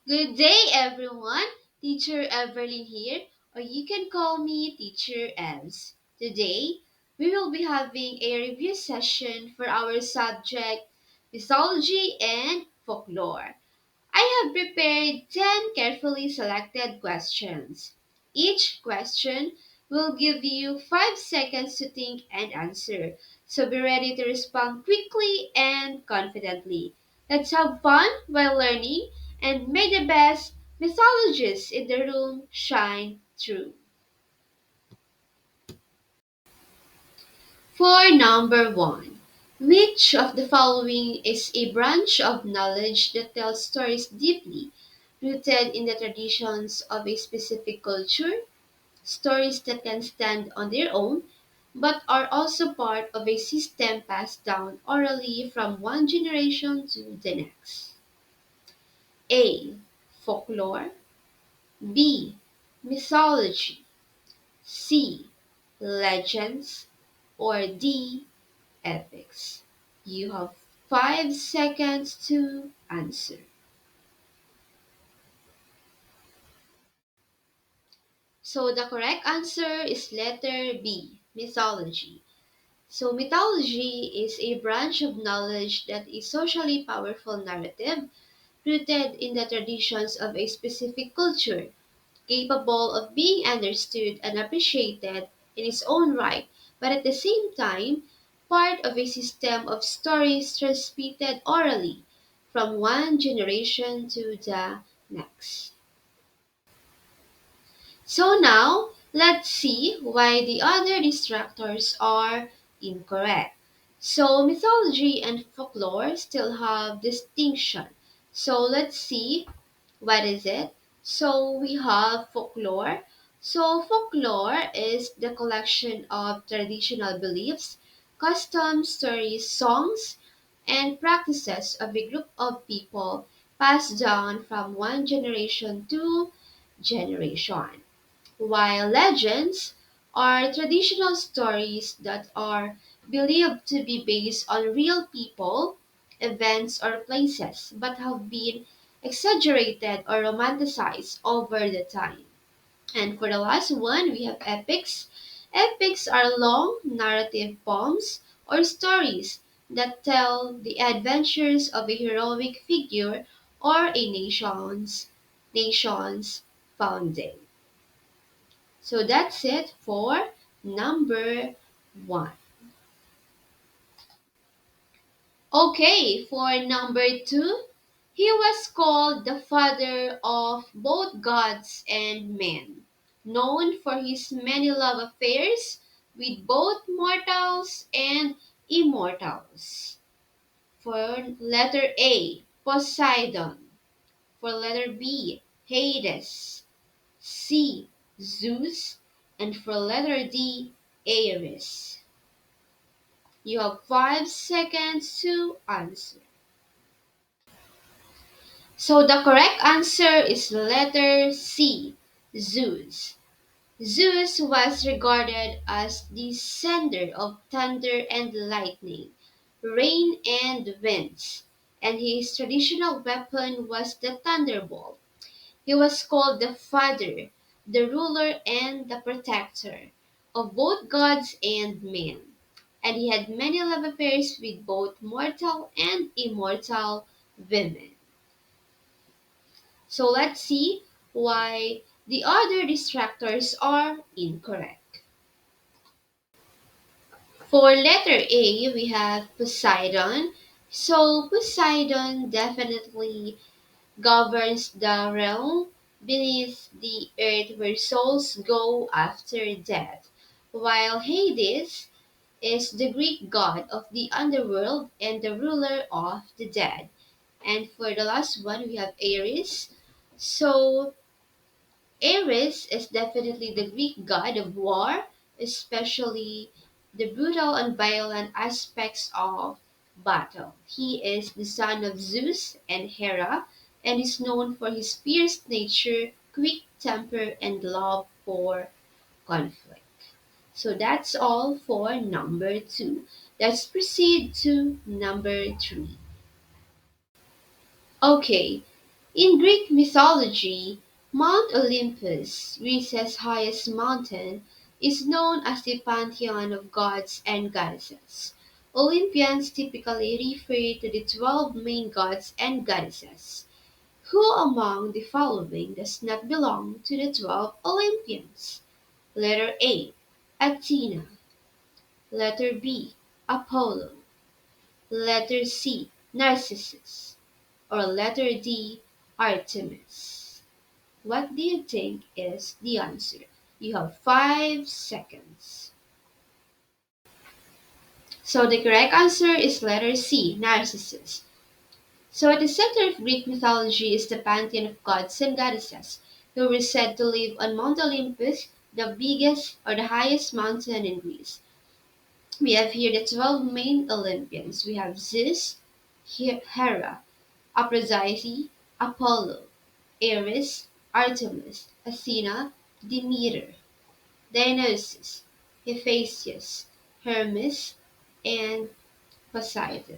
Good day, everyone. Teacher Everly here, or you can call me Teacher Evs. Today, we will be having a review session for our subject Mythology and Folklore. I have prepared 10 carefully selected questions. Each question will give you 5 seconds to think and answer, so be ready to respond quickly and confidently. Let's have fun while learning, and may the best mythologists in the room shine through. For number 1, which of the following is a branch of knowledge that tells stories deeply rooted in the traditions of a specific culture? Stories that can stand on their own, but are also part of a system passed down orally from one generation to the next. A. Folklore. B. Mythology. C. Legends. Or D. Epics. You have 5 seconds to answer. So the correct answer is letter B, mythology. So mythology is a branch of knowledge that is socially powerful narrative rooted in the traditions of a specific culture, capable of being understood and appreciated in its own right, but at the same time, part of a system of stories transmitted orally from one generation to the next. So now, let's see why the other distractors are incorrect. So mythology and folklore still have distinction. So let's see what is it. So we have folklore. So folklore is the collection of traditional beliefs, customs, stories, songs, and practices of a group of people passed down from one generation to generation. While legends are traditional stories that are believed to be based on real people, events, or places, but have been exaggerated or romanticized over the time. And for the last one, we have epics. Epics are long narrative poems or stories that tell the adventures of a heroic figure or a nation's founding. So that's it for number 1. Okay, for number 2, he was called the father of both gods and men, known for his many love affairs with both mortals and immortals. For letter A, Poseidon. For letter B, Hades. C, Zeus. And for letter D, Ares. You have 5 seconds to answer. So the correct answer is letter C, Zeus. Zeus was regarded as the sender of thunder and lightning, rain and winds, and his traditional weapon was the thunderbolt. He was called the father, the ruler, and the protector of both gods and men, and he had many love affairs with both mortal and immortal women. So let's see why the other distractors are incorrect. For letter A, we have Poseidon. So Poseidon definitely governs the realm beneath the earth where souls go after death, while Hades is the Greek god of the underworld and the ruler of the dead. And for the last one, we have Ares. So Ares is definitely the Greek god of war, especially the brutal and violent aspects of battle. He is the son of Zeus and Hera and is known for his fierce nature, quick temper, and love for conflict. So that's all for number 2. Let's proceed to number 3. Okay, In Greek mythology, Mount Olympus, Greece's highest mountain, is known as the pantheon of gods and goddesses. Olympians typically refer to the 12 main gods and goddesses. Who among the following does not belong to the 12 Olympians? Letter A. Athena. Letter B. Apollo. Letter C. Narcissus. Or letter D. Artemis. What do you think is the answer? You have 5 seconds. So the correct answer is letter C. Narcissus. So at the center of Greek mythology is the pantheon of gods and goddesses who were said to live on Mount Olympus, the biggest or the highest mountain in Greece. We have here the 12 main Olympians. We have Zeus, Hera, Aphrodite, Apollo, Ares, Artemis, Athena, Demeter, Dionysus, Hephaestus, Hermes, and Poseidon.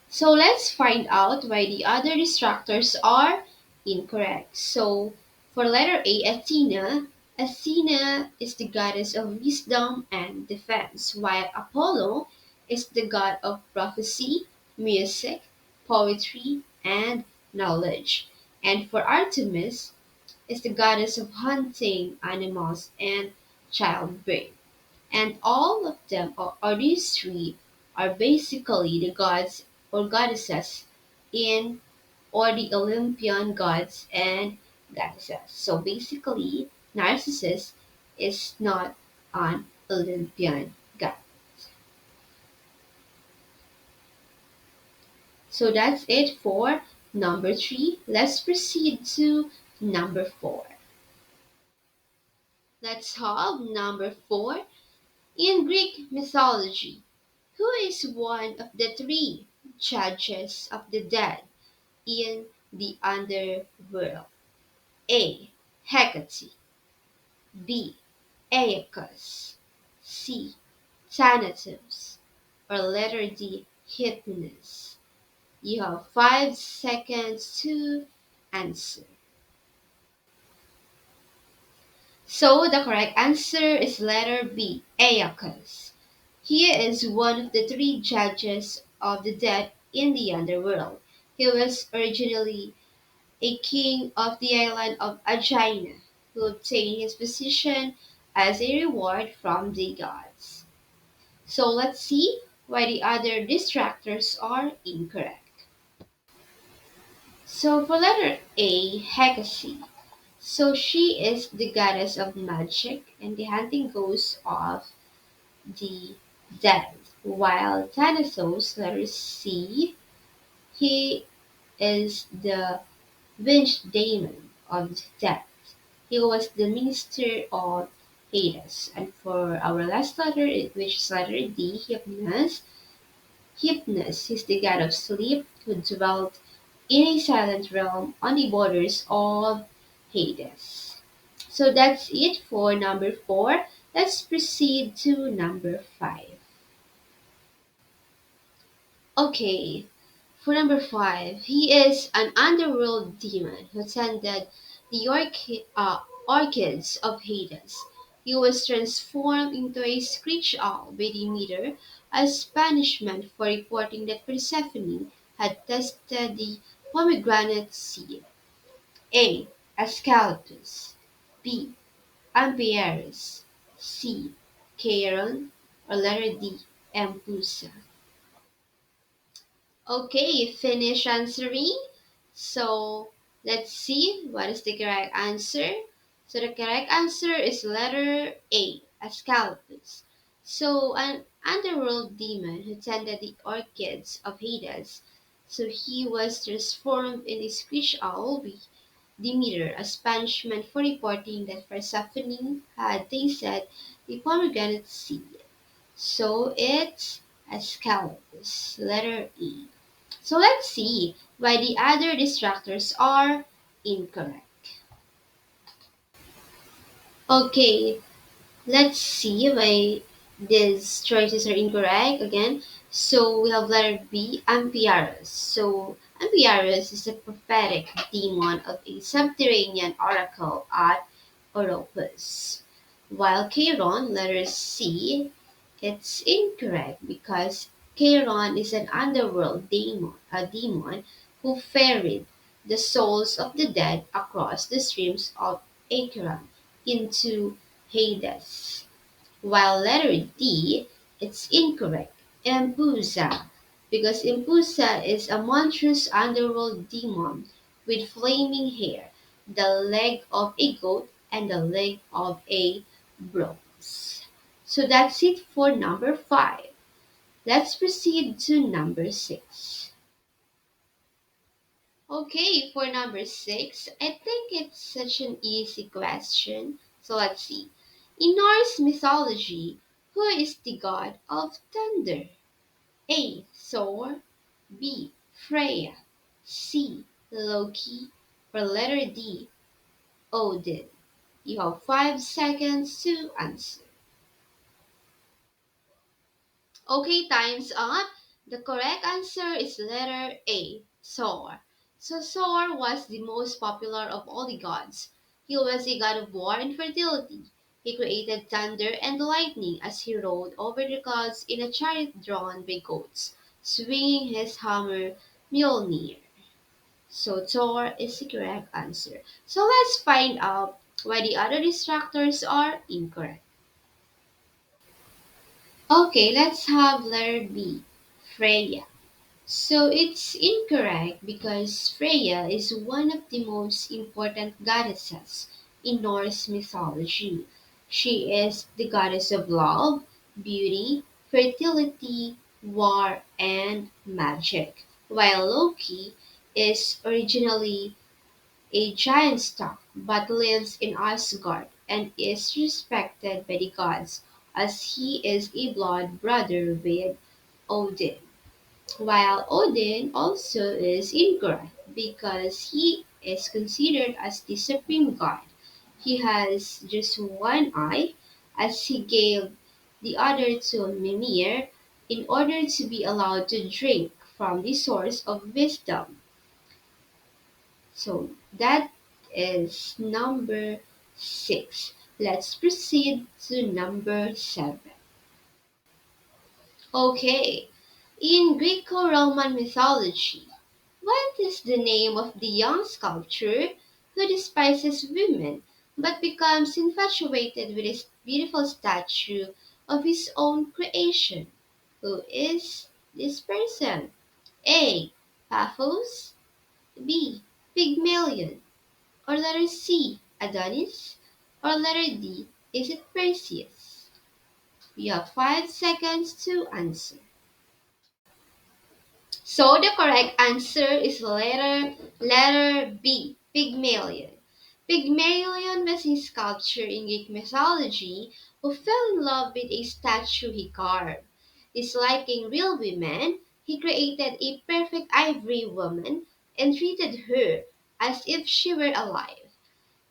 So let's find out why the other distractors are incorrect. So for letter A, Athena, Athena is the goddess of wisdom and defense, while Apollo is the god of prophecy, music, poetry, and knowledge. And for Artemis is the goddess of hunting animals and childbirth. And all of them, or these three, are basically the gods or goddesses in or the Olympian gods and goddesses. So basically, Narcissus is not an Olympian god. So that's it for number 3. Let's proceed to number 4. Let's have number 4. In Greek mythology, who is one of the 3 judges of the dead in the underworld? A. Hecate. B. Aeacus. C. Thanatos. Or letter D. Hypnos. You have 5 seconds to answer. So the correct answer is letter B. Aeacus. He is one of the 3 judges of the dead in the underworld. He was originally a king of the island of Aegina, who obtained his position as a reward from the gods. So let's see why the other distractors are incorrect. So for letter A, Hecate. So she is the goddess of magic and the hunting ghost of the dead, while Thanatos, letter C, he is the winged demon of death. He was the minister of Hades. And for our last letter, which is letter D, Hypnos. Hypnos is the god of sleep who dwelt in a silent realm on the borders of Hades. So that's it for number 4. Let's proceed to number 5. Okay, for number 5, he is an underworld demon who tended the orchids of Hades. He was transformed into a screech owl by Demeter as punishment for reporting that Persephone had tested the pomegranate seed. A. Asclepius. B. Amphiaraus. C. Charon. Or letter D. Empusa. Okay, finish answering. So let's see what is the correct answer. So the correct answer is letter A, Asclepius. So an underworld demon who tended the orchids of Hades. So he was transformed in a screech owl by Demeter as punishment for reporting that Persephone had tasted the pomegranate seed. So it's Asclepius, letter E. So let's see why the other distractors are incorrect. Okay, let's see why these choices are incorrect again. So we have letter B, Amphiaraus. So Ambiarus is a prophetic demon of a subterranean oracle at Oropus. While Chiron, letter C, it's incorrect because Chiron is an underworld demon who ferried the souls of the dead across the streams of Acheron into Hades. While letter D, it's incorrect. Empusa, because Empusa is a monstrous underworld demon with flaming hair, the leg of a goat, and the leg of a bronze. So that's it for number 5. Let's proceed to number 6. Okay, for number 6, I think it's such an easy question. So let's see. In Norse mythology, who is the god of thunder? A. Thor, B. Freya, C. Loki, or letter D. Odin? You have 5 seconds to answer. Okay, time's up. The correct answer is letter A, Thor. So Thor was the most popular of all the gods. He was a god of war and fertility. He created thunder and lightning as he rode over the clouds in a chariot drawn by goats, swinging his hammer Mjolnir. So Thor is the correct answer. So let's find out why the other distractors are incorrect. Okay, let's have letter B, Freya. So it's incorrect because Freya is one of the most important goddesses in Norse mythology. She is the goddess of love, beauty, fertility, war, and magic, while Loki is originally a giant stork but lives in Asgard and is respected by the gods as he is a blood brother with Odin. While Odin also is incorrect because he is considered as the supreme god. He has just one eye as he gave the other to Mimir in order to be allowed to drink from the source of wisdom. So that is number 6. Let's proceed to number 7. Okay, in Greco Roman mythology, what is the name of the young sculptor who despises women but becomes infatuated with a beautiful statue of his own creation? Who is this person? A. Paphos, B. Pygmalion, or letter C. Adonis, or letter D. Is it Perseus? You have 5 seconds to answer. So the correct answer is letter B, Pygmalion. Pygmalion was a sculptor in Greek mythology who fell in love with a statue he carved. Disliking real women, he created a perfect ivory woman and treated her as if she were alive.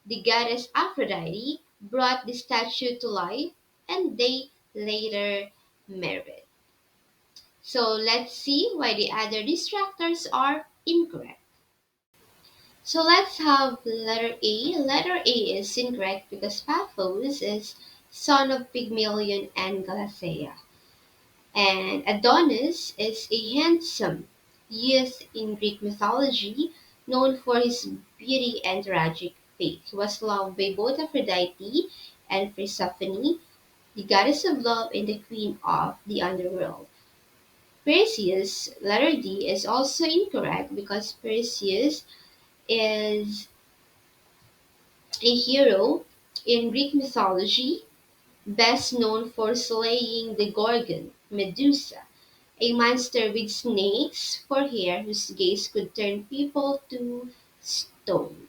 The goddess Aphrodite brought the statue to life and they later married. So let's see why the other distractors are incorrect. So let's have letter A. Letter A is incorrect because Paphos is son of Pygmalion and Galathea. And Adonis is a handsome youth in Greek mythology known for his beauty and tragic fate. He was loved by both Aphrodite and Persephone, the goddess of love and the queen of the underworld. Perseus, letter D, is also incorrect because Perseus is a hero in Greek mythology, best known for slaying the Gorgon, Medusa, a monster with snakes for hair whose gaze could turn people to stone.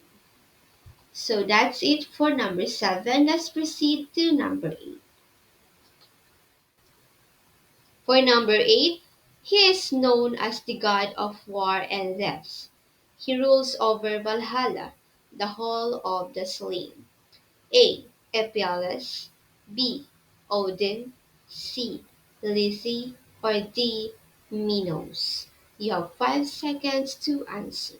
So that's it for number 7. Let's proceed to number 8. For number 8, he is known as the god of war and death. He rules over Valhalla, the hall of the slain. A. Epialus, B. Odin, C. Lethe, or D. Minos. You have 5 seconds to answer.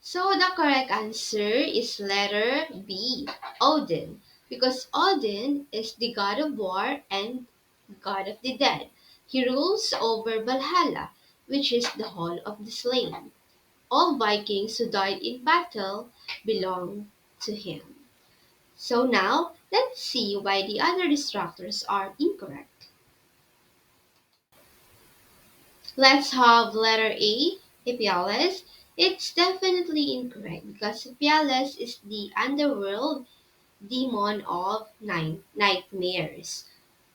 So the correct answer is letter B, Odin, because Odin is the god of war and god of the dead. He rules over Valhalla, which is the hall of the slain. All Vikings who died in battle belong to him. So now, let's see why the other distractors are incorrect. Let's have letter A, Hippiales. It's definitely incorrect because Hippiales is the underworld demon of nightmares.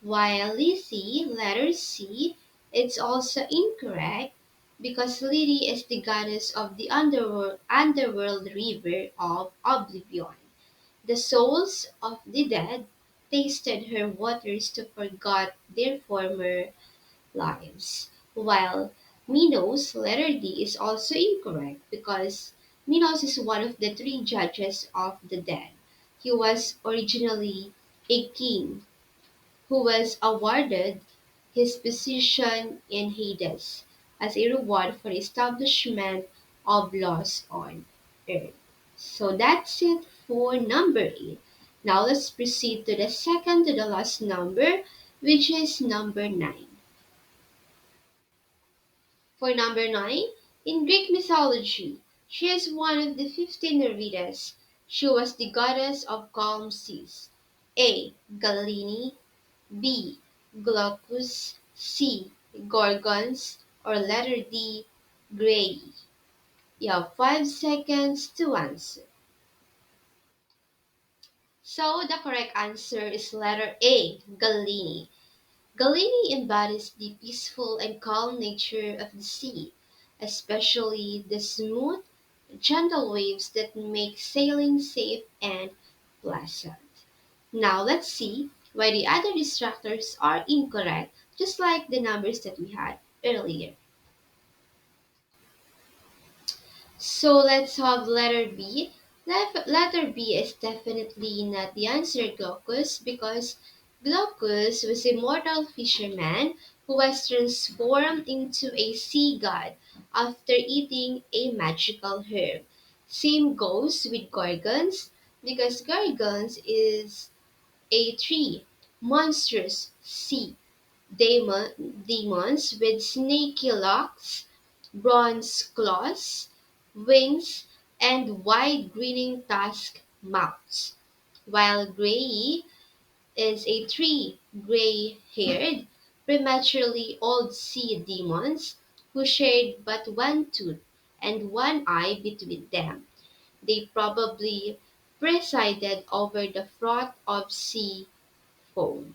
While Lethe, letter C, it's also incorrect because Lethe is the goddess of the underworld river of oblivion. The souls of the dead tasted her waters to forget their former lives. While Minos, letter D, is also incorrect because Minos is one of the three judges of the dead. He was originally a king who was awarded his position in Hades as a reward for the establishment of laws on earth. So that's it for number 8. Now let's proceed to the second to the last number, which is number 9. For number 9, in Greek mythology, she is one of the 15 Nereides. She was the goddess of calm seas. A. Galene, B. Glaucus, C. Gorgons, or letter D. Grey. You have 5 seconds to answer. So the correct answer is letter A. Galene. Galeni embodies the peaceful and calm nature of the sea, especially the smooth, gentle waves that make sailing safe and pleasant. Now let's see why the other distractors are incorrect, just like the numbers that we had earlier. So let's have letter B. Letter B is definitely not the answer, Glaucus, because Glaucus was a mortal fisherman who was transformed into a sea god after eating a magical herb. Same goes with Gorgons, because Gorgons is a tree, monstrous sea demons with snaky locks, bronze claws, wings, and wide grinning tusk mouths. While Grey is a three gray-haired, prematurely old sea demons who shared but one tooth and one eye between them. They probably presided over the froth of sea foam.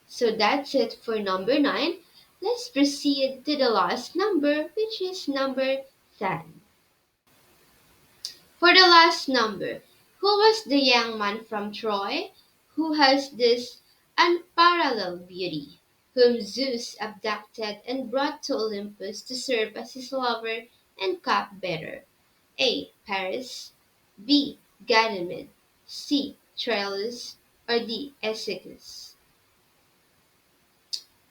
So that's it for number 9. Let's proceed to the last number, which is number 10. For the last number, who was the young man from Troy who has this unparalleled beauty, whom Zeus abducted and brought to Olympus to serve as his lover and cupbearer? A. Paris, B. Ganymede, C. Troilus, or D. Aeschylus?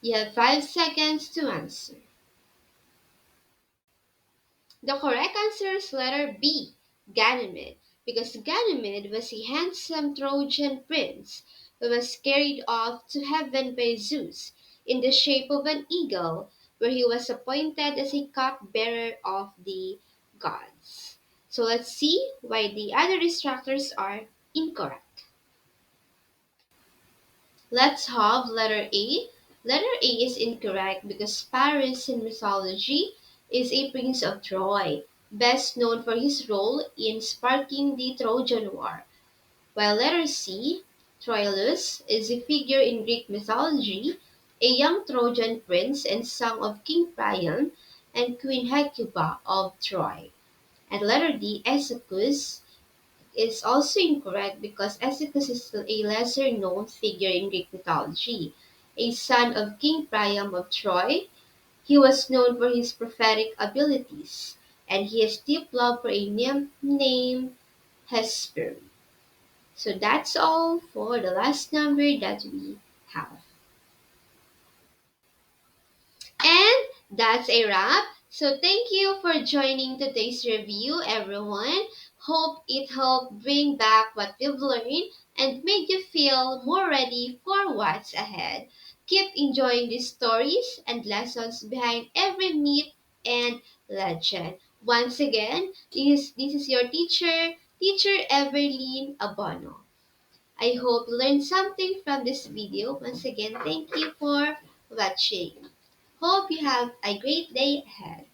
You have 5 seconds to answer. The correct answer is letter B, Ganymede, because Ganymede was a handsome Trojan prince who was carried off to heaven by Zeus in the shape of an eagle, where he was appointed as a cupbearer of the gods. So let's see why the other distractors are incorrect. Let's have letter A. Letter A is incorrect because Paris in mythology is a prince of Troy, best known for his role in sparking the Trojan War. While letter C, Troilus, is a figure in Greek mythology, a young Trojan prince and son of King Priam and Queen Hecuba of Troy. And letter D, Aeschylus, is also incorrect because Aeschylus is still a lesser known figure in Greek mythology. A son of King Priam of Troy, he was known for his prophetic abilities, and he has deep love for a nymph named Hesper. So that's all for the last number that we have. And that's a wrap. So thank you for joining today's review, everyone. Hope it helped bring back what we've learned and made you feel more ready for what's ahead. Keep enjoying these stories and lessons behind every myth and legend. Once again, this is your teacher Everline Abono. I hope you learned something from this video. Once again, thank you for watching. Hope you have a great day ahead.